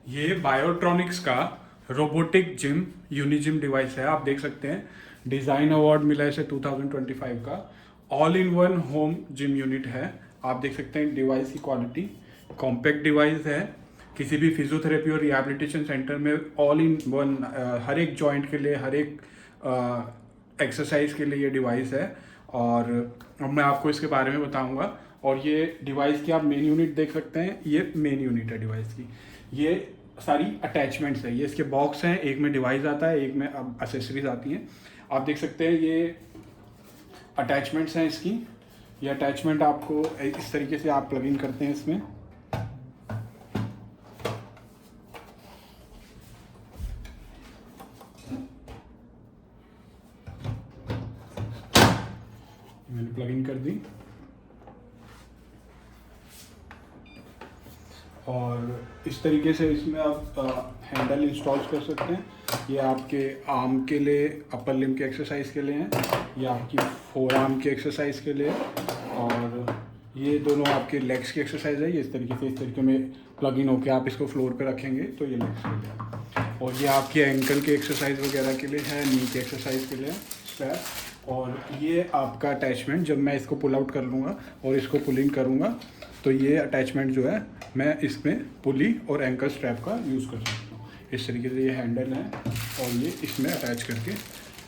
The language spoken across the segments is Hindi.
ये बायोट्रॉनिक्स का रोबोटिक जिम यूनिजिम डिवाइस है। आप देख सकते हैं डिज़ाइन अवार्ड मिला है इसे 2025 का। All in one home gym unit है। आप देख सकते हैं डिवाइस की क्वालिटी, कॉम्पैक्ट डिवाइस है। किसी भी फिजियोथेरेपी और रिहैबिलिटेशन सेंटर में ऑल इन वन हर एक जॉइंट के लिए, हर एक एक्सरसाइज के लिए ये डिवाइस है। और अब मैं आपको इसके बारे में बताऊंगा। और ये डिवाइस की आप मेन यूनिट देख सकते हैं, ये मेन यूनिट है डिवाइस की। ये सारी अटैचमेंट्स है, ये इसके बॉक्स हैं, एक में डिवाइस आता है, एक में अब एसेसरीज आती हैं। आप देख सकते हैं ये अटैचमेंट्स हैं इसकी। ये अटैचमेंट आपको इस तरीके से आप प्लग इन करते हैं इसमें। मैंने प्लग इन कर दी और इस तरीके से इसमें आप हैंडल इंस्टॉल कर सकते हैं। ये आपके आर्म के लिए, अपर लिम्ब के एक्सरसाइज के लिए हैं, ये आपकी फोर आर्म की एक्सरसाइज के लिए, और ये दोनों आपके लेग्स की एक्सरसाइज है। ये इस तरीके में प्लग इन होकर आप इसको फ्लोर पे रखेंगे तो ये लेग्स के लिए। और ये आपके एंकल के एक्सरसाइज वगैरह के लिए है, नी के एक्सरसाइज के लिए स्ट्रैप। और ये आपका अटैचमेंट, जब मैं इसको पुल आउट कर लूँगा और इसको पुल इन करूँगा तो ये अटैचमेंट जो है मैं इसमें पुली और एंकल स्ट्रैप का यूज़ कर सकता हूँ। इस तरीके से ये हैंडल है और ये इसमें अटैच करके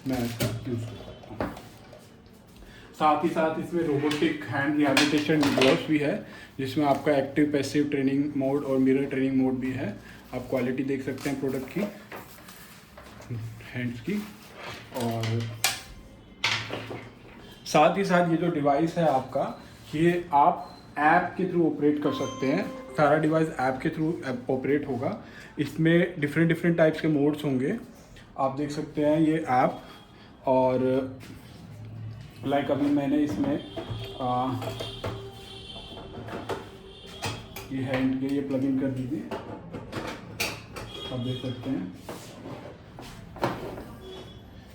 मैं इसका यूज़ कर सकता हूँ। साथ ही साथ इसमें रोबोटिक हैंड रिहैबिलिटेशन ग्लव्स भी है, जिसमें आपका एक्टिव पैसिव ट्रेनिंग मोड और मिरर ट्रेनिंग मोड भी है। आप क्वालिटी देख सकते हैं प्रोडक्ट की, हैंड्स की। और साथ ही साथ ये जो डिवाइस है आपका, ये आप ऐप के थ्रू ऑपरेट कर सकते हैं। सारा डिवाइस ऐप के थ्रू ऑपरेट होगा। इसमें डिफरेंट टाइप्स के मोड्स होंगे। आप देख सकते हैं ये ऐप। और लाइक अभी मैंने इसमें ये हैंड के ये प्लग इन कर दीजिए। आप देख सकते हैं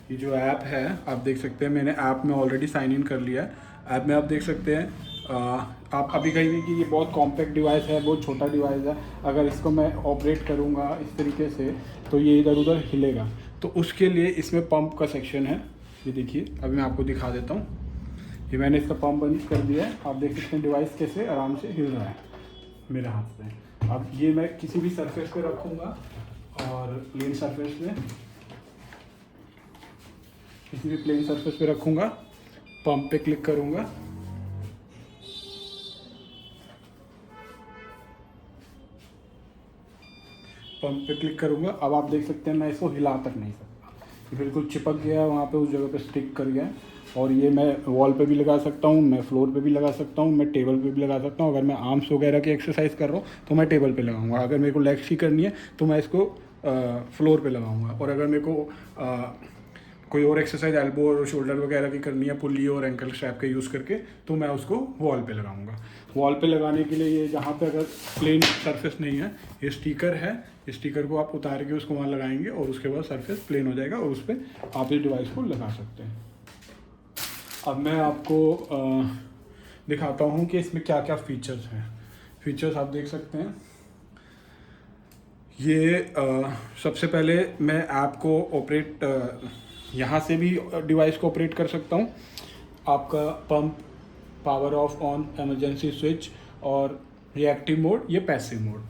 ये जो ऐप है, आप देख सकते हैं मैंने ऐप में ऑलरेडी साइन इन कर लिया है। ऐप में आप देख सकते हैं आप अभी कहेंगे कि ये बहुत कॉम्पैक्ट डिवाइस है, बहुत छोटा डिवाइस है, अगर इसको मैं ऑपरेट करूँगा इस तरीके से तो ये इधर उधर हिलेगा। तो उसके लिए इसमें पंप का सेक्शन है। ये देखिए, अभी मैं आपको दिखा देता हूँ। ये मैंने इसका पंप बंद कर दिया है। आप देख सकते हैं डिवाइस कैसे आराम से हिल रहा है मेरे हाथ से। अब ये मैं किसी भी सरफेस पे रखूँगा और प्लेन सरफेस पे, किसी भी प्लेन सरफेस पे रखूँगा, पंप पे क्लिक करूँगा, पंप पे क्लिक करूँगा। अब आप देख सकते हैं मैं इसको हिला तक नहीं सकता, ये बिल्कुल चिपक गया है वहाँ पे, उस जगह पे स्टिक कर गया है। और ये मैं वॉल पे भी लगा सकता हूँ, मैं फ्लोर पे भी लगा सकता हूँ, मैं टेबल पे भी लगा सकता हूँ। अगर मैं आर्म्स वगैरह की एक्सरसाइज कर रहा हूँ तो मैं टेबल पे लगाऊंगा। अगर मेरे को लेग्स की करनी है तो मैं इसको फ्लोर पे लगाऊंगा। और अगर मेरे को कोई और एक्सरसाइज एल्बो और शोल्डर वगैरह की करनी है पुली और एंकल स्ट्रैप के यूज़ करके, तो मैं उसको वॉल पे लगाऊंगा। वॉल पे लगाने के लिए ये जहाँ पे अगर प्लेन सरफेस नहीं है, ये स्टिकर है, इस स्टिकर को आप उतार के उसको वहाँ लगाएंगे और उसके बाद सरफेस प्लेन हो जाएगा और उस पर आप इस डिवाइस को लगा सकते हैं। अब मैं आपको दिखाता हूँ कि इसमें क्या क्या फीचर्स हैं। फीचर्स आप देख सकते हैं। ये सबसे पहले मैं ऐप को ऑपरेट यहाँ से भी डिवाइस को ऑपरेट कर सकता हूँ। आपका pump, power of on, emergency switch और रिएक्टिव मोड, ये पैसिव मोड।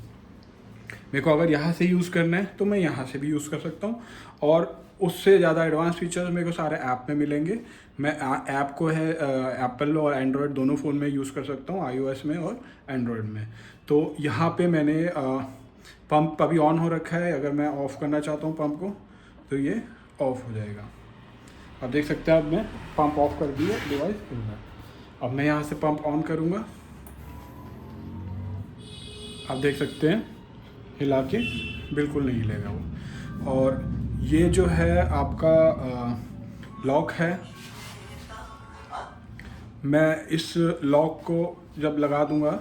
मेरे को अगर यहाँ से यूज़ करना है तो मैं यहाँ से भी यूज़ कर सकता हूँ। और उससे ज़्यादा एडवांस फीचर्स मेरे को सारे ऐप में मिलेंगे। मैं ऐप को है एप्पल और एंड्रॉयड दोनों फ़ोन में यूज़ कर सकता हूँ, iOS में और एंड्रॉयड में। तो यहाँ पे मैंने पंप अभी ऑन हो रखा है। अगर मैं ऑफ़ करना चाहता हूँ पंप को तो ये ऑफ़ हो जाएगा। आप देख सकते हैं अब मैं पंप ऑफ कर दिया, डिवाइस खुल रहा है। अब मैं यहाँ से पंप ऑन करूँगा, आप देख सकते हैं हिला के बिल्कुल नहीं हिलेगा वो। और ये जो है आपका लॉक है, मैं इस लॉक को जब लगा दूंगा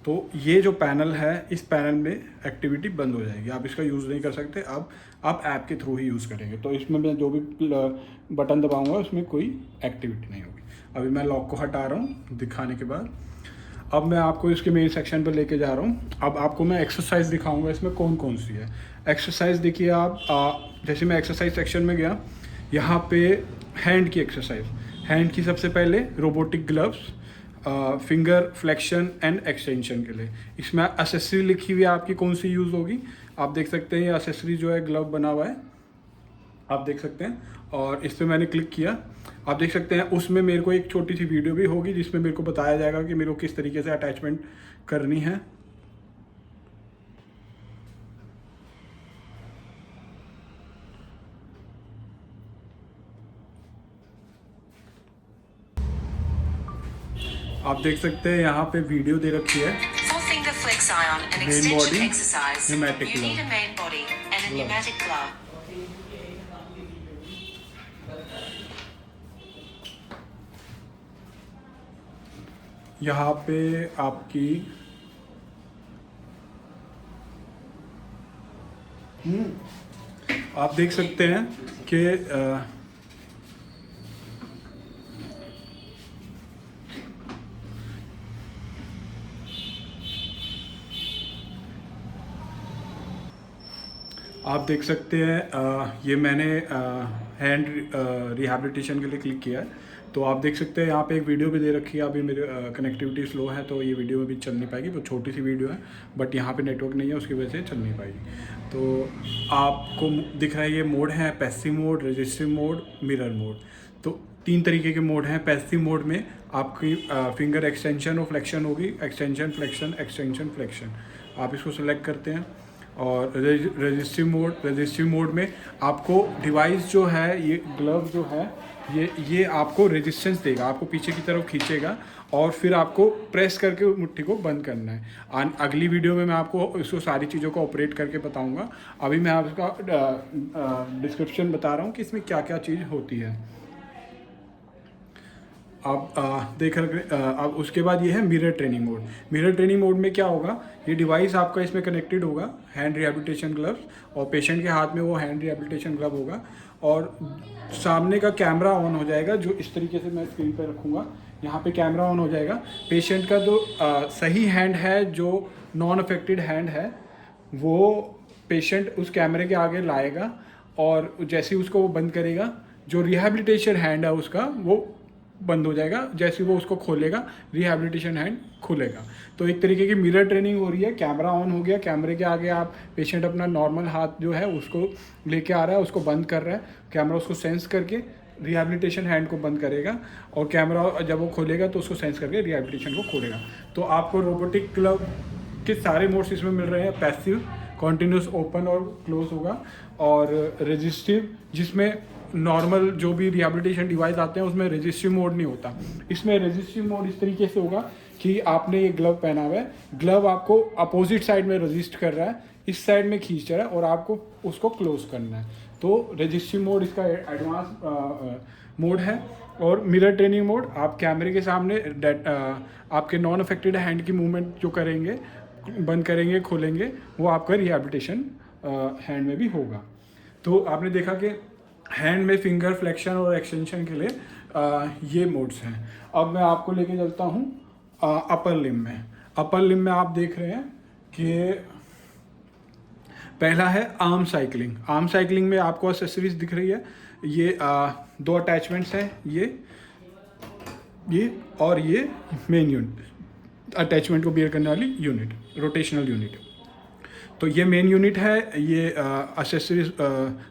तो ये जो पैनल है, इस पैनल में एक्टिविटी बंद हो जाएगी, आप इसका यूज़ नहीं कर सकते। अब आप ऐप के थ्रू ही यूज़ करेंगे तो इसमें मैं जो भी बटन दबाऊंगा उसमें कोई एक्टिविटी नहीं होगी। अभी मैं लॉक को हटा रहा हूँ दिखाने के बाद। अब मैं आपको इसके मेन सेक्शन पर लेके जा रहा हूँ। अब आपको मैं एक्सरसाइज दिखाऊंगा इसमें कौन कौन सी है। एक्सरसाइज देखिए आप, जैसे मैं एक्सरसाइज सेक्शन में गया, यहाँ पे हैंड की एक्सरसाइज, हैंड की सबसे पहले robotic gloves, finger flexion and extension के लिए। इसमें एसेसरी लिखी हुई है आपकी कौन सी यूज़ होगी। आप देख सकते हैं ये एसेसरी जो है ग्लव बना हुआ है, आप देख सकते हैं, और इस पर मैंने क्लिक किया। आप देख सकते हैं उसमें मेरे को एक छोटी सी वीडियो भी होगी जिसमें मेरे को बताया जाएगा कि मेरे को किस तरीके से अटैचमेंट करनी है। आप देख सकते हैं यहाँ पे वीडियो दे रखी है। Main body, pneumatic glove. यहाँ पे आपकी आप देख सकते हैं कि आप देख सकते हैं ये मैंने हैंड रिहैबिलिटेशन के लिए क्लिक किया है। तो आप देख सकते हैं यहाँ पे एक वीडियो भी दे रखी है। अभी मेरे कनेक्टिविटी स्लो है तो ये वीडियो भी चल नहीं पाएगी, वो छोटी सी वीडियो है, बट यहाँ पे नेटवर्क नहीं है उसकी वजह से चल नहीं पाएगी। तो आपको दिख रहा है ये मोड है, passive mode, resistive mode, mirror mode. तो 3 तरीके के मोड हैं। पैसिव मोड में आपकी फिंगर एक्सटेंशन और फ्लेक्शन होगी, एक्सटेंशन फ्लेक्शन, एक्सटेंशन फ्लेक्शन। आप इसको सेलेक्ट करते हैं। और रजिस्टिव मोड में आपको डिवाइस जो है, ये ग्लव जो है, ये आपको रेजिस्टेंस देगा, आपको पीछे की तरफ खींचेगा और फिर आपको प्रेस करके मुट्ठी को बंद करना है। अगली वीडियो में मैं आपको इसको सारी चीज़ों को ऑपरेट करके बताऊंगा। अभी मैं आपका डिस्क्रिप्शन बता रहा हूँ कि इसमें क्या क्या चीज़ होती है। आप देख रहे, अब उसके बाद ये है mirror training mode. Mirror training mode में क्या होगा, ये डिवाइस आपका इसमें कनेक्टेड होगा, हैंड रिहैबिलिटेशन ग्लव्स, और पेशेंट के हाथ में वो हैंड रिहैबिलिटेशन ग्लव होगा और सामने का कैमरा ऑन हो जाएगा। जो इस तरीके से मैं स्क्रीन पर रखूँगा, यहाँ पे कैमरा ऑन हो जाएगा। पेशेंट का जो सही हैंड है, जो नॉन अफेक्टेड हैंड है, वो पेशेंट उस कैमरे के आगे लाएगा और जैसे ही उसको वो बंद करेगा, जो रिहैबिलिटेशन हैंड है उसका वो बंद हो जाएगा। जैसे वो उसको खोलेगा, रिहैबिलिटेशन हैंड खुलेगा। तो एक तरीके की मिरर ट्रेनिंग हो रही है। कैमरा ऑन हो गया, कैमरे के आगे आप पेशेंट अपना नॉर्मल हाथ जो है उसको लेके आ रहा है, उसको बंद कर रहा है। कैमरा उसको सेंस करके रिहैबिलिटेशन हैंड को बंद करेगा और कैमरा जब वो खोलेगा तो उसको सेंस करके रिहैबिलिटेशन को खोलेगा। तो आपको रोबोटिक ग्लव के सारे मोड्स इसमें मिल रहे हैं। पैसिव, कॉन्टिन्यूस ओपन और क्लोज होगा, और रजिस्टिव जिसमें नॉर्मल जो भी रिहैबिलिटेशन डिवाइस आते हैं उसमें रजिस्टिव मोड नहीं होता। इसमें रजिस्टिव मोड इस तरीके से होगा कि आपने ये ग्लव पहना हुआ है, ग्लव आपको अपोजिट साइड में रजिस्ट कर रहा है, इस साइड में खींच रहा है और आपको उसको क्लोज करना है। तो रजिस्टिव मोड इसका एडवांस मोड है। और मिरर ट्रेनिंग मोड, आप कैमरे के सामने आपके नॉन अफेक्टेड हैंड की मूवमेंट जो करेंगे, बंद करेंगे, खोलेंगे, वो आपका रिहैबिलिटेशन हैंड में भी होगा। तो आपने देखा कि हैंड में फिंगर फ्लेक्शन और एक्सटेंशन के लिए ये मोड्स हैं। अब मैं आपको लेके चलता हूँ अपर लिम्ब में। अपर लिम्ब में आप देख रहे हैं कि पहला है आर्म साइकिलिंग। आर्म साइकिलिंग में आपको एक्सेसरीज दिख रही है। ये 2 अटैचमेंट्स हैं, ये और ये मेन यूनिट, अटैचमेंट को बियर करने वाली यूनिट, रोटेशनल यूनिट। तो ये मेन यूनिट है, ये एक्सेसरीज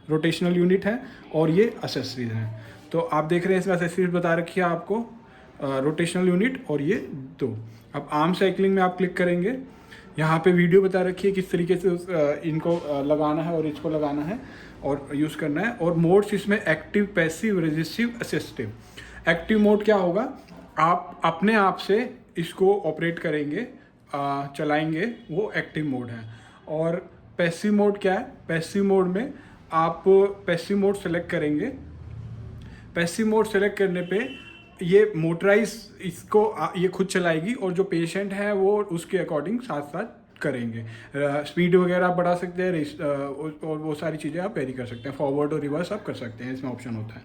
रोटेशनल यूनिट है और ये एक्सेसरीज हैं। तो आप देख रहे हैं इसमें एक्सेसरीज बता रखी है आपको, रोटेशनल यूनिट और ये 2। अब आर्म साइकिलिंग में आप क्लिक करेंगे, यहाँ पे वीडियो बता रखी है किस तरीके से इनको लगाना है और इसको लगाना है और यूज़ करना है। और मोड्स इसमें active, passive, resistive, assistive. Active mode क्या होगा, आप अपने आप से इसको ऑपरेट करेंगे, चलाएंगे, वो एक्टिव मोड है। और पैसिव मोड क्या है, पैसिव मोड में आप पैसिव मोड सेलेक्ट करेंगे। पैसिव मोड सेलेक्ट करने पे ये मोटराइज इसको ये खुद चलाएगी और जो पेशेंट है वो उसके अकॉर्डिंग साथ साथ करेंगे। स्पीड वगैरह आप बढ़ा सकते हैं, और वो सारी चीज़ें आप वेरी कर सकते हैं। फॉरवर्ड और रिवर्स आप कर सकते हैं, इसमें ऑप्शन होता है।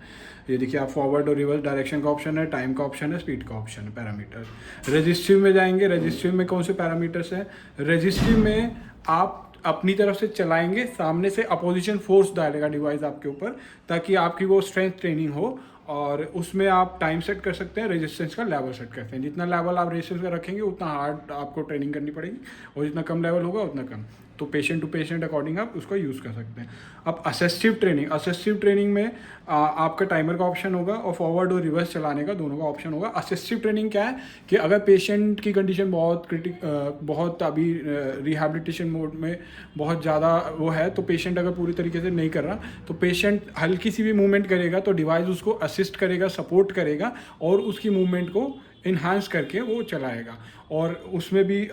ये देखिए, आप फॉरवर्ड और रिवर्स डायरेक्शन का ऑप्शन है, टाइम का ऑप्शन है, स्पीड का ऑप्शन है, पैरामीटर। रजिस्ट्री में जाएंगे, रजिस्ट्री में कौन से पैरामीटर्स हैं? रजिस्ट्री में आप अपनी तरफ से चलाएंगे, सामने से अपोजिशन फोर्स डालेगा डिवाइस आपके ऊपर, ताकि आपकी वो स्ट्रेंथ ट्रेनिंग हो। और उसमें आप टाइम सेट कर सकते हैं, रेजिस्टेंस का लेवल सेट करते हैं। जितना लेवल आप रेजिस्टेंस का रखेंगे उतना हार्ड आपको ट्रेनिंग करनी पड़ेगी, और जितना कम लेवल होगा उतना कम। तो पेशेंट टू पेशेंट अकॉर्डिंग आप उसको यूज़ कर सकते हैं। अब असिस्टिव ट्रेनिंग में आपका टाइमर का ऑप्शन होगा, और फॉरवर्ड और रिवर्स चलाने का दोनों का ऑप्शन होगा। असिस्टिव ट्रेनिंग क्या है कि अगर पेशेंट की कंडीशन बहुत अभी रिहैबिलिटेशन मोड में बहुत ज़्यादा वो है, तो पेशेंट अगर पूरी तरीके से नहीं कर रहा, तो पेशेंट हल्की सी भी मूवमेंट करेगा तो डिवाइस उसको असिस्ट करेगा, सपोर्ट करेगा, और उसकी मूवमेंट को इन्हांस करके वो चलाएगा। और उसमें भी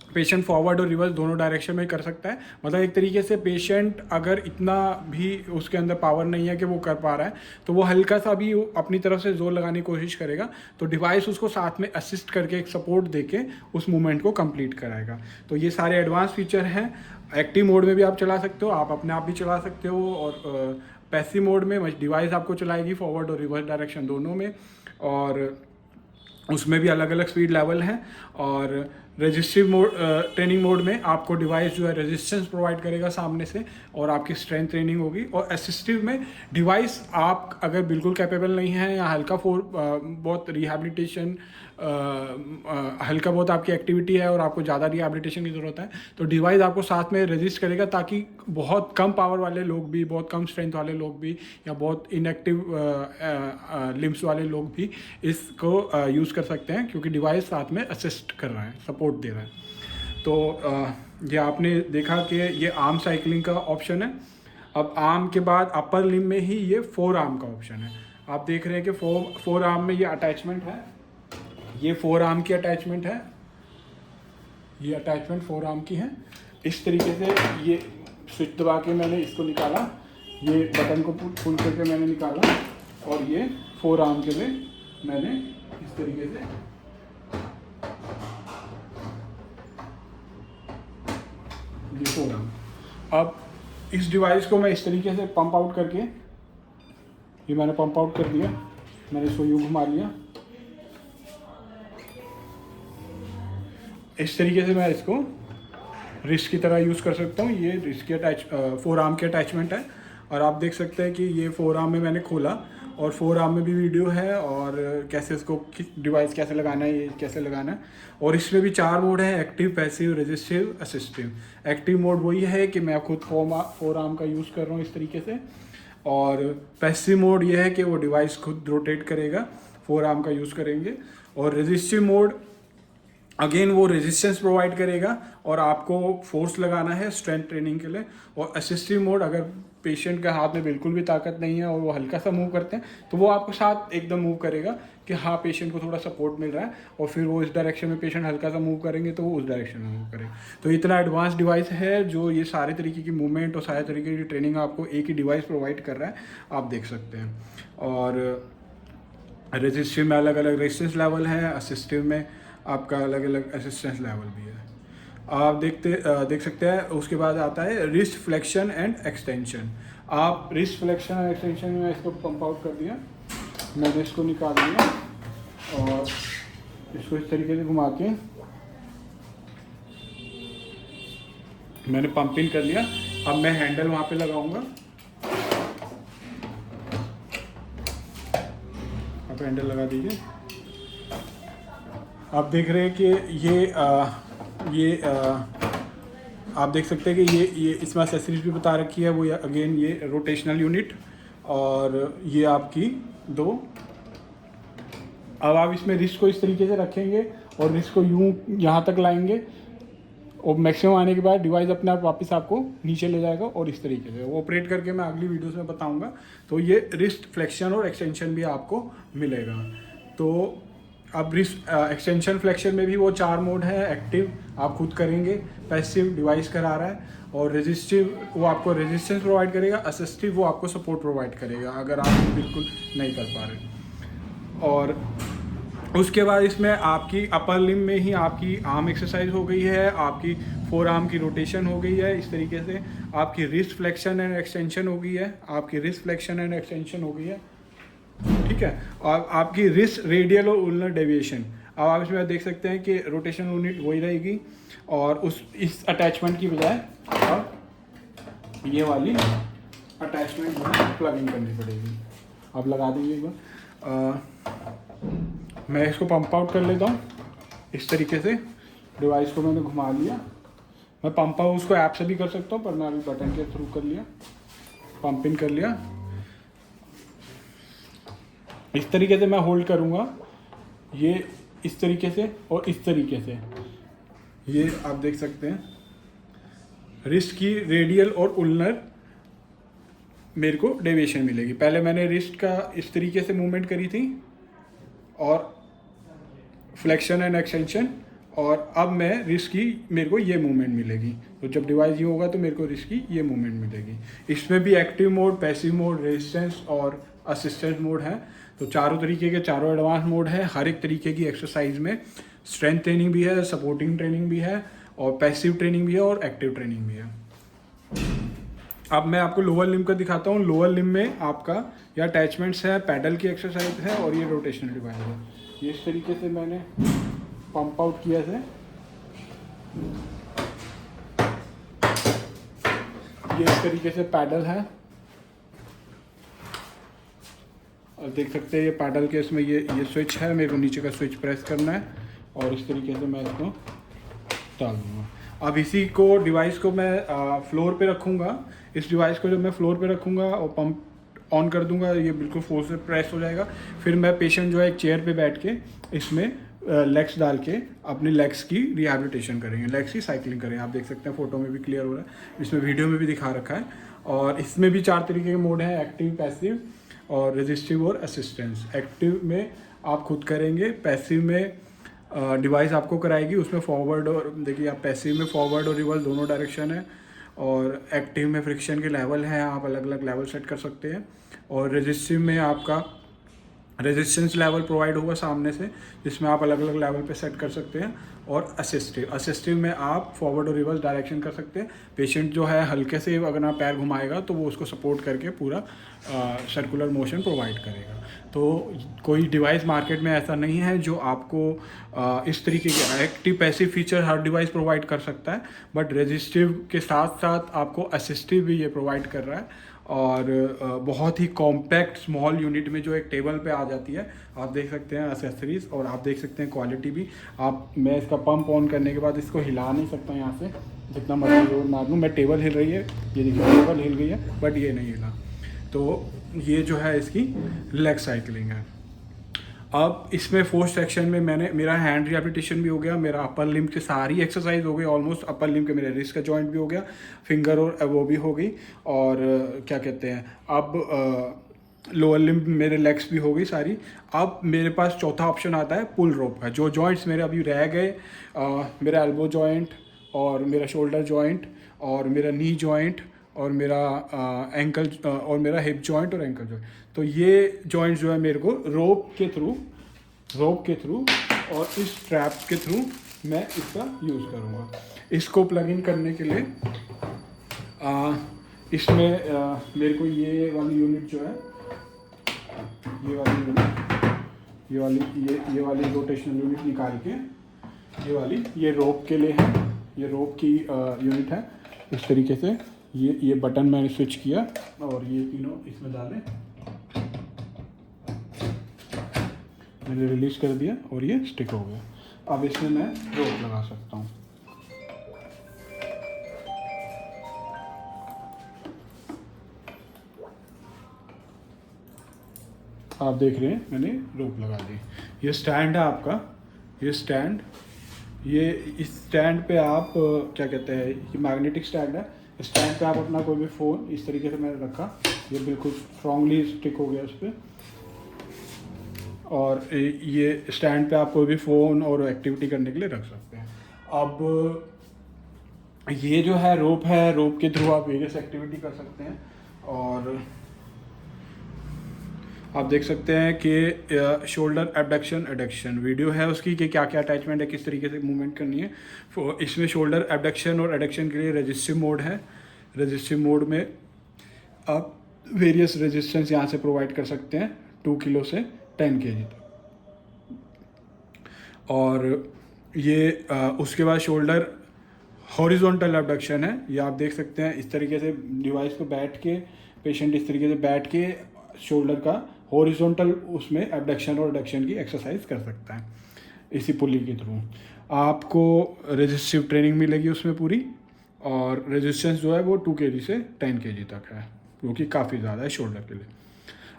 पेशेंट फॉरवर्ड और रिवर्स दोनों डायरेक्शन में कर सकता है। मतलब एक तरीके से पेशेंट अगर इतना भी उसके अंदर पावर नहीं है कि वो कर पा रहा है, तो वो हल्का सा भी अपनी तरफ से जोर लगाने की कोशिश करेगा, तो डिवाइस उसको साथ में असिस्ट करके एक सपोर्ट देके उस मूवमेंट को कंप्लीट कराएगा। तो ये सारे एडवांस फीचर हैं। एक्टिव मोड में भी आप चला सकते हो, आप अपने आप भी चला सकते हो, और पैसिव मोड में डिवाइस आपको चलाएगी फॉरवर्ड और रिवर्स डायरेक्शन दोनों में, और उसमें भी अलग अलग स्पीड लेवल हैं। और रेजिस्टिव मोड ट्रेनिंग मोड में आपको डिवाइस जो है रेजिस्टेंस प्रोवाइड करेगा सामने से, और आपकी स्ट्रेंथ ट्रेनिंग होगी। और असिस्टिव में डिवाइस आप अगर बिल्कुल कैपेबल नहीं है, या बहुत रिहैबिलिटेशन हल्का बहुत आपकी एक्टिविटी है और आपको ज़्यादा रिहैबिलिटेशन की ज़रूरत है, तो डिवाइस आपको साथ में रेजिस्ट करेगा, ताकि बहुत कम पावर वाले लोग भी, बहुत कम स्ट्रेंथ वाले लोग भी, या बहुत इनएक्टिव लिम्स वाले लोग भी इसको यूज़ कर सकते हैं, क्योंकि डिवाइस साथ में असिस्ट कर रहा है, सपोर्ट दे रहा है। तो ये आपने देखा कि ये आर्म साइकिलिंग का ऑप्शन है। अब आर्म के बाद अपर लिम्ब में ही ये फोर आर्म का ऑप्शन है। आप देख रहे हैं कि फोर आर्म में ये अटैचमेंट है, ये फोर आर्म की अटैचमेंट है, ये अटैचमेंट फोर आर्म की है। इस तरीके से ये स्विच दबा के मैंने इसको निकाला, ये बटन को पुल करके मैंने निकाला, और ये फोर आर्म के लिए मैंने इस तरीके से ये फोर आर्म। अब इस डिवाइस को मैं इस तरीके से पंप आउट करके, ये मैंने पंप आउट कर दिया, मैंने इसको यूँ घुमा लिया, इस तरीके से मैं इसको रिस्ट की तरह यूज़ कर सकता हूँ। ये रिस्ट की फोर आर्म की अटैचमेंट है, और आप देख सकते हैं कि ये फोर आर्म में मैंने खोला, और फोर आर्म में भी वीडियो है, और कैसे इसको डिवाइस कैसे लगाना है, ये कैसे लगाना है। और इसमें भी 4 मोड है: active, passive, resistive, assistive. Active mode वही है कि मैं खुद फोर आर्म का यूज़ कर रहा हूँ इस तरीके से, और पैसिव मोड ये है कि वो डिवाइस खुद रोटेट करेगा, फोर आर्म का यूज़ करेंगे। और रेजिस्टिव मोड अगेन वो रेजिस्टेंस प्रोवाइड करेगा, और आपको फोर्स लगाना है स्ट्रेंथ ट्रेनिंग के लिए। और असिस्टिव मोड, अगर पेशेंट के हाथ में बिल्कुल भी ताकत नहीं है और वो हल्का सा मूव करते हैं, तो वो आपको साथ एकदम मूव करेगा कि हाँ पेशेंट को थोड़ा सपोर्ट मिल रहा है, और फिर वो इस डायरेक्शन में पेशेंट हल्का सा मूव करेंगे तो वो उस डायरेक्शन में मूव करेगा। तो इतना एडवांस डिवाइस है जो ये सारे तरीके की मूवमेंट और सारे तरीके की ट्रेनिंग आपको एक ही डिवाइस प्रोवाइड कर रहा है, आप देख सकते हैं। और रेजिस्टिव में अलग अलग रेजिस्टेंस लेवल है, असिस्टिव में आपका अलग अलग असिस्टेंस लेवल भी है, आप देख सकते हैं। उसके बाद आता है रिस्ट फ्लेक्शन एंड एक्सटेंशन। आप रिस्ट फ्लेक्शन एंड एक्सटेंशन में इसको पंप आउट कर दिया, मैंने इसको निकाल दिया, और इसको इस तरीके से घुमा के मैंने पंप इन कर लिया। अब मैं हैंडल वहाँ पे लगाऊंगा, आप हैंडल लगा दीजिए। आप देख रहे हैं कि ये आप देख सकते हैं कि ये इसमें एक्सेसरीज भी बता रखी है, वो अगेन ये रोटेशनल यूनिट, और ये आपकी दो। अब आप इसमें रिस्ट को इस तरीके से रखेंगे, और रिस्ट को यूं यहाँ तक लाएंगे, और मैक्सिमम आने के बाद डिवाइस अपने आप वापस आपको नीचे ले जाएगा, और इस तरीके से वो ऑपरेट करके मैं अगली वीडियोस में बताऊंगा। तो ये रिस्ट फ्लेक्शन और एक्सटेंशन भी आपको मिलेगा। तो अब रिस्ट एक्सटेंशन फ्लेक्शन में भी वो 4 मोड है: एक्टिव आप खुद करेंगे, पैसिव डिवाइस करा रहा है, और रेजिस्टिव वो आपको रेजिस्टेंस प्रोवाइड करेगा, असिस्टिव वो आपको सपोर्ट प्रोवाइड करेगा अगर आप बिल्कुल नहीं कर पा रहे। और उसके बाद इसमें आपकी अपर लिम्ब में ही आपकी आर्म एक्सरसाइज हो गई है, आपकी फोर आर्म की रोटेशन हो गई है, इस तरीके से आपकी रिस्ट फ्लेक्शन एंड एक्सटेंशन हो गई है, आपकी रिस्ट फ्लेक्शन एंड एक्सटेंशन हो गई है, ठीक है। और आपकी रिस्ट रेडियल और उल्नर डेविएशन, अब आप इसमें देख सकते हैं कि रोटेशन यूनिट वही रहेगी और उस इस अटैचमेंट की बजाय अब ये वाली अटैचमेंट प्लग इन करनी पड़ेगी। अब लगा देंगे एक बार। मैं इसको पंप आउट कर लेता हूँ इस तरीके से। डिवाइस को मैंने घुमा लिया, मैं पंप आउट उसको ऐप से भी कर सकता हूँ, पर मैं अभी बटन के थ्रू कर लिया, पंप इन कर लिया। इस तरीके से मैं होल्ड करूँगा, ये इस तरीके से और इस तरीके से, ये आप देख सकते हैं रिस्ट की रेडियल और उल्नर मेरे को डेविएशन मिलेगी। पहले मैंने रिस्ट का इस तरीके से मूवमेंट करी थी और फ्लेक्शन एंड एक्सटेंशन, और अब मैं रिस्ट की मेरे को ये मूवमेंट मिलेगी। तो जब डिवाइस ये होगा तो मेरे को रिस्ट की ये मूवमेंट मिलेगी। इसमें भी active mode, passive mode, resistance और असिस्टेंस मोड है। तो चारों तरीके के चारों एडवांस मोड है। हर एक तरीके की एक्सरसाइज में स्ट्रेंथ ट्रेनिंग भी है, सपोर्टिंग ट्रेनिंग भी है, और पैसिव ट्रेनिंग भी है, और एक्टिव ट्रेनिंग भी है। अब मैं आपको लोअर लिम्ब का दिखाता हूँ। लोअर लिम्ब में आपका ये अटैचमेंट्स है, पैडल की एक्सरसाइज है, और ये रोटेशनल डिवाइस है। ये इस तरीके से मैंने पंप आउट किया है। ये इस तरीके से पैडल है, और देख सकते हैं ये पैडल के इसमें ये स्विच है, मेरे को नीचे का स्विच प्रेस करना है और इस तरीके से मैं इसको डाल दूँगा। अब इसी को डिवाइस को मैं फ्लोर पे रखूँगा। इस डिवाइस को जब मैं फ्लोर पे रखूँगा और पंप ऑन कर दूँगा, ये बिल्कुल फोर्स से प्रेस हो जाएगा। फिर मैं पेशेंट जो है एक चेयर पे बैठ के इसमें लेग्स डाल के अपने लेग्स की रिहैबिलिटेशन करेंगे, लेग्स की साइकिलिंग करेंगे। आप देख सकते हैं फोटो में भी क्लियर हो रहा है, इसमें वीडियो में भी दिखा रखा है। और इसमें भी 4 तरीके के मोड हैं, एक्टिव, पैसिव और रेजिस्टिव और असिस्टेंस। एक्टिव में आप खुद करेंगे, पैसिव में डिवाइस आपको कराएगी, उसमें फॉरवर्ड और देखिए आप पैसिव में फॉरवर्ड और रिवर्स दोनों डायरेक्शन है, और एक्टिव में फ्रिक्शन के लेवल हैं, आप अलग अलग लेवल सेट कर सकते हैं। और रेजिस्टिव में आपका रेजिस्टेंस लेवल प्रोवाइड होगा सामने से, जिसमें आप अलग अलग लेवल पे सेट कर सकते हैं। और असिस्टिव में आप फॉरवर्ड और रिवर्स डायरेक्शन कर सकते हैं। पेशेंट जो है हल्के से अगर आप पैर घुमाएगा तो वो उसको सपोर्ट करके पूरा सर्कुलर मोशन प्रोवाइड करेगा। तो कोई डिवाइस मार्केट में ऐसा नहीं है जो आपको इस तरीके के एक्टिव पैसिव फीचर हर डिवाइस प्रोवाइड कर सकता है, बट रेजिस्टिव के साथ साथ आपको असिस्टिव भी ये प्रोवाइड कर रहा है। और बहुत ही कॉम्पैक्ट स्मॉल यूनिट में जो एक टेबल पे आ जाती है। आप देख सकते हैं एसेसरीज, और आप देख सकते हैं क्वालिटी भी। मैं इसका पंप ऑन करने के बाद इसको हिला नहीं सकता यहाँ से, जितना मर्जी जोर मार लूँ। मैं टेबल हिल रही है, ये देखिए टेबल हिल गई है, बट ये नहीं हिला। तो ये जो है इसकी लेग साइकिलिंग है। अब इसमें फोर्थ सेक्शन में मेरा हैंड रिहैबिलिटेशन भी हो गया, मेरा अपर लिम्ब की सारी एक्सरसाइज हो गई ऑलमोस्ट। अपर लिम्ब के मेरे रिस्ट का जॉइंट भी हो गया, फिंगर और वो भी हो गई, और क्या कहते हैं अब लोअर लिम्ब मेरे लेग्स भी हो गई सारी। अब मेरे पास चौथा ऑप्शन आता है पुल रोप का। जो जॉइंट्स मेरे अभी रह गए, मेरा एल्बो जॉइंट और मेरा शोल्डर जॉइंट और मेरा नी जॉइंट और मेरा एंकल और मेरा हिप जॉइंट और एंकल जॉइंट, तो ये जॉइंट्स जो है मेरे को रोप के थ्रू और इस ट्रैप के थ्रू मैं इसका यूज़ करूँगा। इसको प्लग इन करने के लिए इसमें मेरे को ये वाली यूनिट जो है, ये वाली रोटेशनल यूनिट निकाल के ये रोप के लिए है, ये रोप की यूनिट है। इस तरीके से ये बटन मैंने स्विच किया और ये तीनों इसमें डाले, मैंने रिलीज कर दिया और ये स्टिक हो गया। अब इसमें मैं रोप लगा सकता हूँ। आप देख रहे हैं मैंने रोप लगा दी। ये स्टैंड है आपका, ये इस स्टैंड पे आप क्या कहते हैं, ये मैग्नेटिक स्टैंड है। स्टैंड पे आप अपना कोई भी फ़ोन इस तरीके से मैंने रखा, ये बिल्कुल स्ट्रांगली स्टिक हो गया उस पर। और ये स्टैंड पे आप कोई भी फ़ोन और एक्टिविटी करने के लिए रख सकते हैं। अब ये जो है रोप के थ्रू आप वेरियस एक्टिविटी कर सकते हैं। और आप देख सकते हैं कि शोल्डर एबडक्शन एडक्शन वीडियो है उसकी कि क्या क्या अटैचमेंट है, किस तरीके से मूवमेंट करनी है। इसमें शोल्डर एबडक्शन और एडक्शन के लिए रेजिस्टिव मोड है। रेजिस्टिव मोड में आप वेरियस रेजिस्टेंस यहाँ से प्रोवाइड कर सकते हैं 2 किलो से 10 kg तक। और ये उसके बाद शोल्डर हॉरिजॉन्टल एबडक्शन है। ये आप देख सकते हैं इस तरीके से डिवाइस पे बैठ के, पेशेंट इस तरीके से बैठ के शोल्डर का हॉरिजॉन्टल उसमें एबडक्शन और एडक्शन की एक्सरसाइज कर सकता है इसी पुली के थ्रू। आपको रेजिस्टिव ट्रेनिंग मिलेगी उसमें पूरी, और रेजिस्टेंस जो है वो 2 kg से 10 kg तक है, जो कि काफ़ी ज़्यादा है शोल्डर के लिए।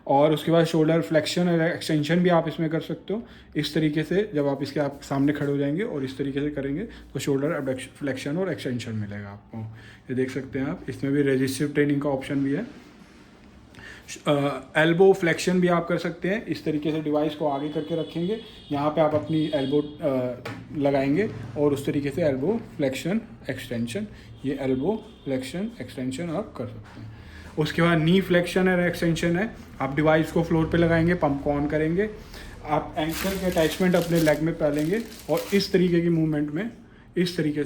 और उसके बाद शोल्डर फ्लेक्शन और एक्सटेंशन भी आप इसमें कर सकते हो। इस तरीके से जब आप इसके आप सामने खड़े हो जाएंगे और इस तरीके से करेंगे तो शोल्डर एबडक्शन फ्लेक्शन और एक्सटेंशन मिलेगा आपको। ये देख सकते हैं आप, इसमें भी रेजिस्टिव ट्रेनिंग का ऑप्शन भी है। एल्बो फ्लेक्शन भी आप कर सकते हैं। इस तरीके से डिवाइस को आगे करके रखेंगे, यहाँ पे आप अपनी एल्बो लगाएंगे और उस तरीके से एल्बो फ्लेक्शन एक्सटेंशन, ये एल्बो फ्लेक्शन एक्सटेंशन आप कर सकते हैं। उसके बाद नी फ्लेक्शन और एक्सटेंशन है। आप डिवाइस को फ्लोर पे लगाएंगे, पंप को ऑन करेंगे, आप एंकल के अटैचमेंट अपने लेग में डालेंगे और इस तरीके की मूवमेंट में इस तरीके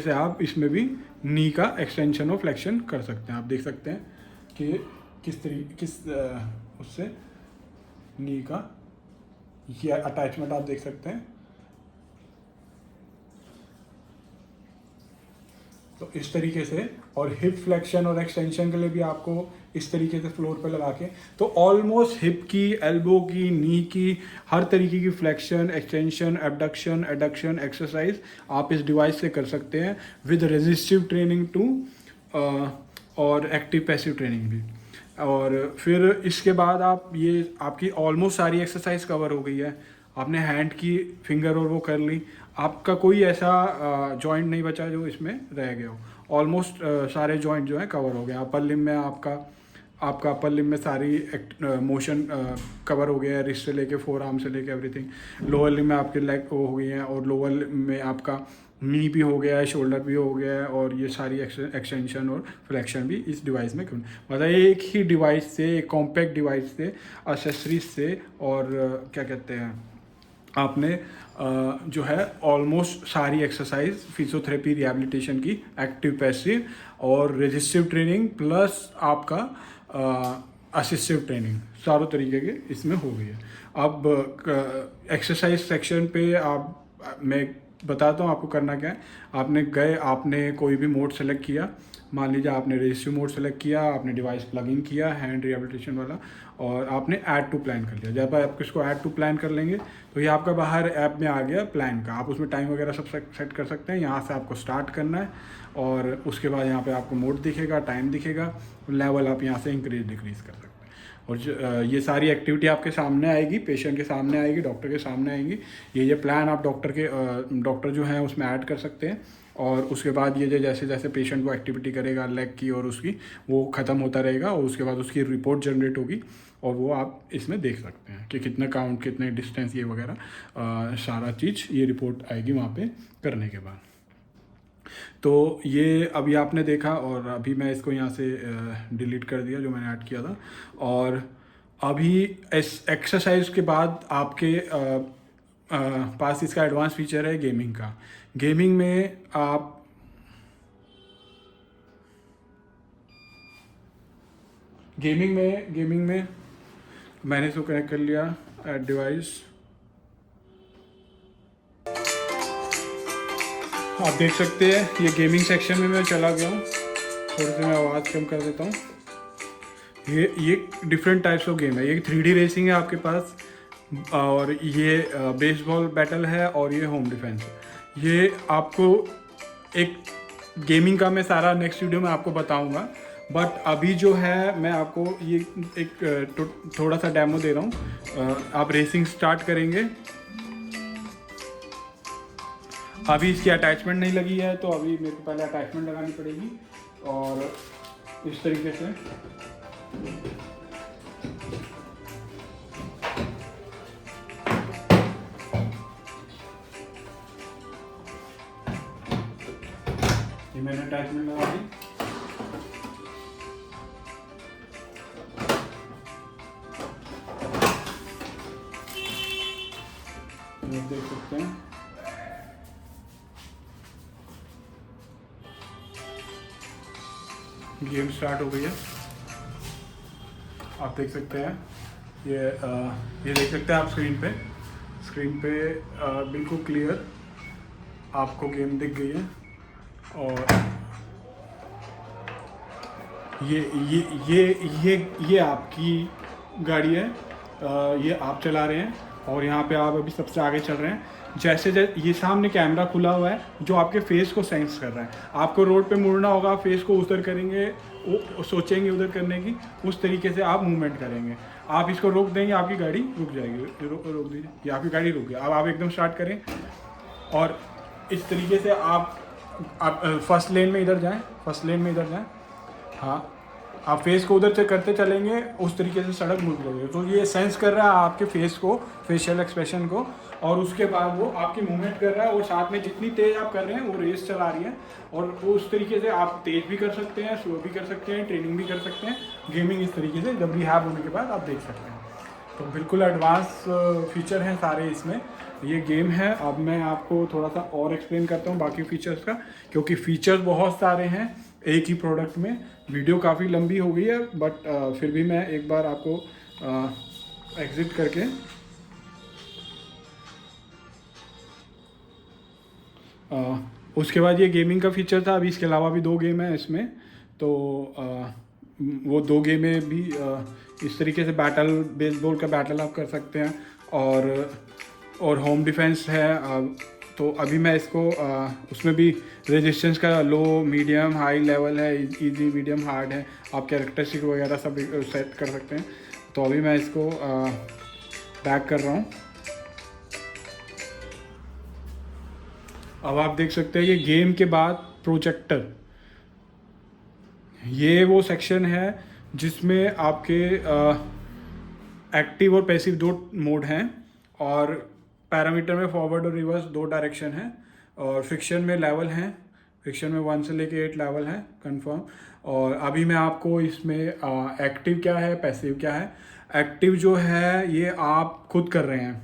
से आप इसमें भी नी का एक्सटेंशन और फ्लेक्शन कर सकते हैं। आप देख सकते हैं कि उससे नी का ये अटैचमेंट आप देख सकते हैं। तो इस तरीके से, और हिप फ्लेक्शन और एक्सटेंशन के लिए भी आपको इस तरीके से फ्लोर पे लगा के, तो ऑलमोस्ट हिप की, एल्बो की, नी की, हर तरीके की flexion, extension, abduction, adduction exercise आप इस डिवाइस से कर सकते हैं विद रेजिस्टिव ट्रेनिंग टू और एक्टिव पैसिव ट्रेनिंग भी। और फिर इसके बाद आप ये आपकी ऑलमोस्ट सारी एक्सरसाइज कवर हो गई है। आपने हैंड की फिंगर और वो कर ली, आपका कोई ऐसा जॉइंट नहीं बचा जो इसमें रह गया हो। ऑलमोस्ट सारे जॉइंट जो है कवर हो गया। अपर लिम्ब में आपका अपर लिम्ब में सारी मोशन कवर हो गया है, रिस्ट से लेके फोर आर्म से लेके एवरीथिंग। लोअर लिम्ब में आपके लेग वो हो गई हैं, और लोअर लिम्ब में आपका नी भी हो गया है, शोल्डर भी हो गया है, और ये सारी एक्सटेंशन और फ्लेक्शन भी इस डिवाइस में कर। मतलब एक ही डिवाइस से, एक कॉम्पैक्ट डिवाइस से, एक्सेसरीज से, और क्या कहते हैं आपने जो है ऑलमोस्ट सारी एक्सरसाइज फिजियोथेरेपी रिहैबिलिटेशन की, एक्टिव पैसिव और रेजिस्टिव ट्रेनिंग प्लस आपका असिस्टिव ट्रेनिंग, चारों तरीके के इसमें हो गई है। अब एक्सरसाइज सेक्शन पे मैं बताता हूँ आपको करना क्या है। आपने कोई भी मोड सेलेक्ट किया, मान लीजिए आपने रेजिस्टिव मोड सेलेक्ट किया, आपने डिवाइस प्लग इन किया हैंड रिहैबिलिटेशन वाला, और आपने ऐड टू प्लान कर लिया। जब आप इसको ऐड टू प्लान कर लेंगे तो ये आपका बाहर ऐप में आ गया प्लान का। आप उसमें टाइम वगैरह सब सेट कर सकते हैं। यहाँ से आपको स्टार्ट करना है, और उसके बाद यहाँ पे आपको मोड दिखेगा, टाइम दिखेगा, लेवल आप यहाँ से इंक्रीज डिक्रीज कर सकते हैं। और ये सारी एक्टिविटी आपके सामने आएगी, पेशेंट के सामने आएगी, डॉक्टर के सामने आएंगी। ये प्लान आप डॉक्टर जो है उसमें ऐड कर सकते हैं। और उसके बाद ये जैसे जैसे पेशेंट वो एक्टिविटी करेगा लेग की और उसकी, वो ख़त्म होता रहेगा, और उसके बाद उसकी रिपोर्ट जनरेट होगी, और वो आप इसमें देख सकते हैं कि कितना काउंट, कितने डिस्टेंस, ये वगैरह सारा चीज़ ये रिपोर्ट आएगी वहाँ पे करने के बाद। तो ये अभी आपने देखा, और अभी मैं इसको यहाँ से डिलीट कर दिया जो मैंने ऐड किया था। और अभी इस एक्सरसाइज के बाद आपके पास इसका एडवांस फीचर है गेमिंग का। गेमिंग में मैंने इसको कनेक्ट कर लिया ऐड डिवाइस। आप देख सकते हैं ये गेमिंग सेक्शन में मैं चला गया हूँ। थोड़ी सी मैं आवाज़ कम कर देता हूँ। ये डिफरेंट टाइप्स ऑफ गेम है। ये 3D रेसिंग है आपके पास, और ये बेसबॉल बैटल है, और ये होम डिफेंस है। ये आपको एक गेमिंग का मैं सारा नेक्स्ट वीडियो में आपको बताऊंगा, बट अभी जो है मैं आपको ये एक थोड़ा सा डेमो दे रहा हूँ। आप रेसिंग स्टार्ट करेंगे। अभी इसकी अटैचमेंट नहीं लगी है, तो अभी मेरे को पहले अटैचमेंट लगानी पड़ेगी, और इस तरीके से ये मैंने अटैचमेंट लगा दी। सकते हैं। गेम स्टार्ट हो गई है, आप देख सकते हैं। ये देख सकते हैं आप स्क्रीन पे बिल्कुल क्लियर आपको गेम दिख गई है। और ये आपकी गाड़ी है, ये आप चला रहे हैं और यहाँ पे आप अभी सबसे आगे चल रहे हैं। जैसे ये सामने कैमरा खुला हुआ है जो आपके फेस को सेंस कर रहा है। आपको रोड पे मुड़ना होगा, फेस को उधर करेंगे, वो सोचेंगे उधर करने की, उस तरीके से आप मूवमेंट करेंगे। आप इसको रोक देंगे, आपकी गाड़ी रुक जाएगी। रोक दीजिए, ये आपकी गाड़ी रुक गई। अब आप एकदम स्टार्ट करें और इस तरीके से आप फर्स्ट लेन में इधर जाएं। हाँ, आप फेस को उधर से करते चलेंगे, उस तरीके से सड़क मुड़ जाएगी। तो ये सेंस कर रहा है आपके फेस को, फेशियल एक्सप्रेशन को, और उसके बाद वो आपकी मूवमेंट कर रहा है। और साथ में जितनी तेज़ आप कर रहे हैं वो रेस चला रही है। और उस तरीके से आप तेज़ भी कर सकते हैं, स्लो भी कर सकते हैं, ट्रेनिंग भी कर सकते हैं। गेमिंग इस तरीके से जब रिहैब होने के बाद आप देख सकते हैं। तो बिल्कुल एडवांस फीचर हैं सारे इसमें। ये गेम है। अब मैं आपको थोड़ा सा और एक्सप्लेन करता हूँ बाकी फीचर्स का, क्योंकि फीचर्स बहुत सारे हैं एक ही प्रोडक्ट में। वीडियो काफ़ी लंबी हो गई है, बट फिर भी मैं एक बार आपको एग्जिट करके उसके बाद ये गेमिंग का फीचर था। अभी इसके अलावा भी 2 गेम है इसमें, तो वो 2 गेमें भी इस तरीके से बैटल, बेसबॉल का बैटल आप कर सकते हैं। और होम डिफेंस है। तो अभी मैं इसको उसमें भी रेजिस्टेंस का लो, मीडियम, हाई लेवल है, इजी, मीडियम, हार्ड है। आप कैरेक्टरिस्टिक वगैरह सब सेट कर सकते हैं। तो अभी मैं इसको बैक कर रहा हूँ। अब आप देख सकते हैं ये गेम के बाद प्रोजेक्टर, ये वो सेक्शन है जिसमें आपके एक्टिव और पैसिव 2 मोड हैं, और पैरामीटर में फॉरवर्ड और रिवर्स 2 डायरेक्शन है, और फ्रिक्शन में लेवल हैं। फ्रिक्शन में 1 से लेके 8 लेवल है कंफर्म। और अभी मैं आपको इसमें एक्टिव क्या है, पैसिव क्या है। एक्टिव जो है ये आप खुद कर रहे हैं,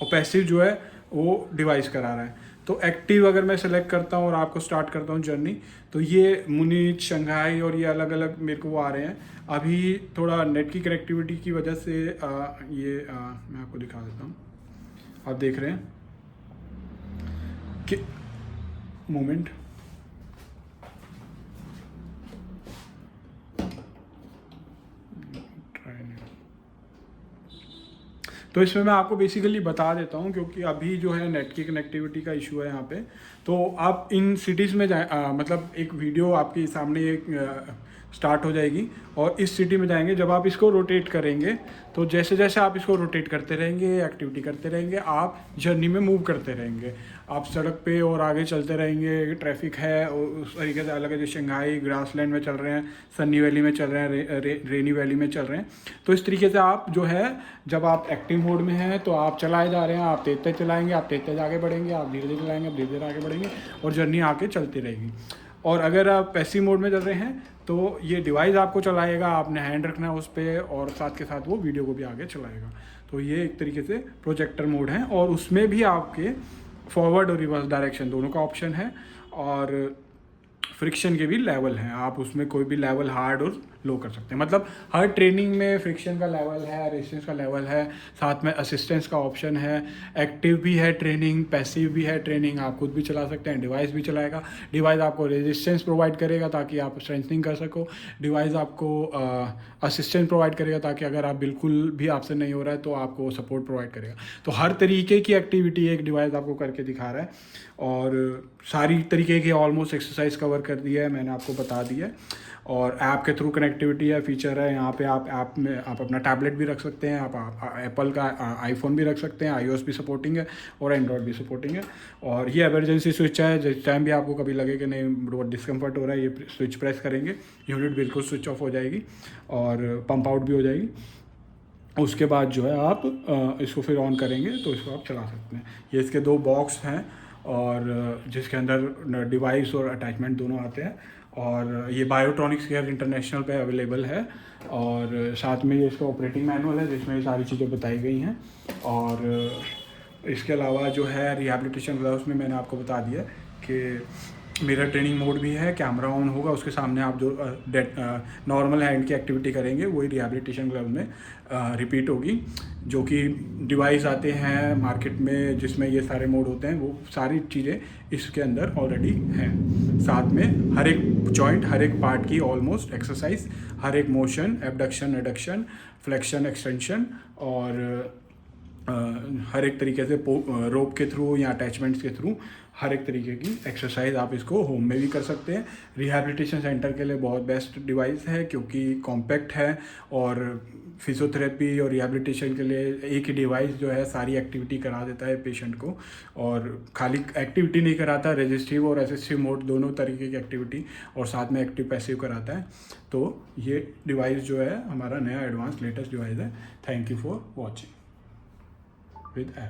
और पैसिव जो है वो डिवाइस करा रहा है। तो एक्टिव अगर मैं सेलेक्ट करता हूँ और आपको स्टार्ट करता हूँ जर्नी, तो ये मुनीच, शंघाई और ये अलग अलग मेरे को वो आ रहे हैं। अभी थोड़ा नेट की कनेक्टिविटी की वजह से मैं आपको दिखा देता हूँ। आप देख रहे हैं कि मोमेंट, तो इसमें मैं आपको बेसिकली बता देता हूँ, क्योंकि अभी जो है नेट की कनेक्टिविटी का इशू है यहाँ पे। तो आप इन सिटीज़ में जाए, मतलब एक वीडियो आपके सामने एक स्टार्ट हो जाएगी, और इस सिटी में जाएंगे। जब आप इसको रोटेट करेंगे, तो जैसे जैसे आप इसको रोटेट करते रहेंगे, एक्टिविटी करते रहेंगे, आप जर्नी में मूव करते रहेंगे। आप सड़क पे और आगे चलते रहेंगे। ट्रैफिक है उस तरीके से अलग है, जैसे शंघाई ग्रासलैंड में चल रहे हैं, सन्नी वैली में चल रहे हैं, रेनी वैली में चल रहे हैं। तो इस तरीके से आप जो है, जब आप एक्टिव मोड में हैं तो आप चलाए जा रहे हैं, आप तेज तेज चलाएंगे, आप तेज तेज आगे बढ़ेंगे, आप धीरे धीरे चलाएंगे, आप धीरे धीरे आगे बढ़ेंगे, और जर्नी आके चलती रहेगी। और अगर आप पैसिव मोड में चल रहे हैं तो ये डिवाइस आपको चलाएगा, आपने हैंड रखना है उस पर, और साथ के साथ वो वीडियो को भी आगे चलाएगा। तो ये एक तरीके से प्रोजेक्टर मोड है, और उसमें भी आपके फॉरवर्ड और रिवर्स डायरेक्शन दोनों का ऑप्शन है, और फ्रिक्शन के भी लेवल हैं। आप उसमें कोई भी लेवल हार्ड और लो कर सकते हैं। मतलब हर ट्रेनिंग में फ्रिक्शन का लेवल है, रेजिस्टेंस का लेवल है, साथ में असिस्टेंस का ऑप्शन है। एक्टिव भी है ट्रेनिंग, पैसिव भी है ट्रेनिंग, आप खुद भी चला सकते हैं, डिवाइस भी चलाएगा। डिवाइस आपको रेजिस्टेंस प्रोवाइड करेगा ताकि आप स्ट्रेंथनिंग कर सको। डिवाइस आपको असिस्टेंस प्रोवाइड करेगा ताकि अगर आप बिल्कुल भी आपसे नहीं हो रहा है तो आपको सपोर्ट प्रोवाइड करेगा। तो हर तरीके की एक्टिविटी एक डिवाइस आपको करके दिखा रहा है, और सारी तरीके की ऑलमोस्ट एक्सरसाइज कवर कर दी है, मैंने आपको बता दिया है। और ऐप के थ्रू कनेक्टिविटी है, फीचर है यहाँ पे। आप ऐप में आप अपना टैबलेट भी रख सकते हैं, आप एप्पल का आईफोन भी रख सकते हैं, iOS भी सपोर्टिंग है और एंड्रॉयड भी सपोर्टिंग है। और ये इमरजेंसी स्विच है, जिस टाइम भी आपको कभी लगे कि नहीं बहुत डिस्कम्फर्ट हो रहा है, ये स्विच प्रेस करेंगे, यूनिट बिल्कुल स्विच ऑफ हो जाएगी और पंप आउट भी हो जाएगी। उसके बाद जो है आप इसको फिर ऑन करेंगे तो इसको आप चला सकते हैं। ये इसके 2 बॉक्स हैं, और जिसके अंदर डिवाइस और अटैचमेंट दोनों आते हैं। और ये बायोट्रॉनिक्स केयर इंटरनेशनल पे अवेलेबल है, और साथ में ये इसका ऑपरेटिंग मैनुअल है जिसमें ये सारी चीज़ें बताई गई हैं। और इसके अलावा जो है रिहैबिलिटेशन ग्लव्स में मैंने आपको बता दिया कि मिरर ट्रेनिंग मोड भी है, कैमरा ऑन होगा, उसके सामने आप जो नॉर्मल हैंड की एक्टिविटी करेंगे वही रिहैबिलिटेशन ग्लव में रिपीट होगी। जो कि डिवाइस आते हैं मार्केट में जिसमें ये सारे मोड होते हैं, वो सारी चीज़ें इसके अंदर ऑलरेडी हैं। साथ में हर एक जॉइंट, हर एक पार्ट की ऑलमोस्ट एक्सरसाइज, हर एक motion, abduction, adduction, flexion, extension और हर एक तरीके से रोप के थ्रू या अटैचमेंट्स के थ्रू हर एक तरीके की एक्सरसाइज आप इसको होम में भी कर सकते हैं। रिहैबिलिटेशन सेंटर के लिए बहुत बेस्ट डिवाइस है क्योंकि कॉम्पैक्ट है और फिजियोथेरेपी और रिहैबिलिटेशन के लिए एक ही डिवाइस जो है सारी एक्टिविटी करा देता है पेशेंट को। और खाली एक्टिविटी नहीं कराता, रेजिस्टिव और असिस्टिव मोड दोनों तरीके की एक्टिविटी और साथ में एक्टिव पैसिव कराता है। तो ये डिवाइस जो है हमारा नया एडवांस लेटेस्ट डिवाइस है। Thank you for watching with app।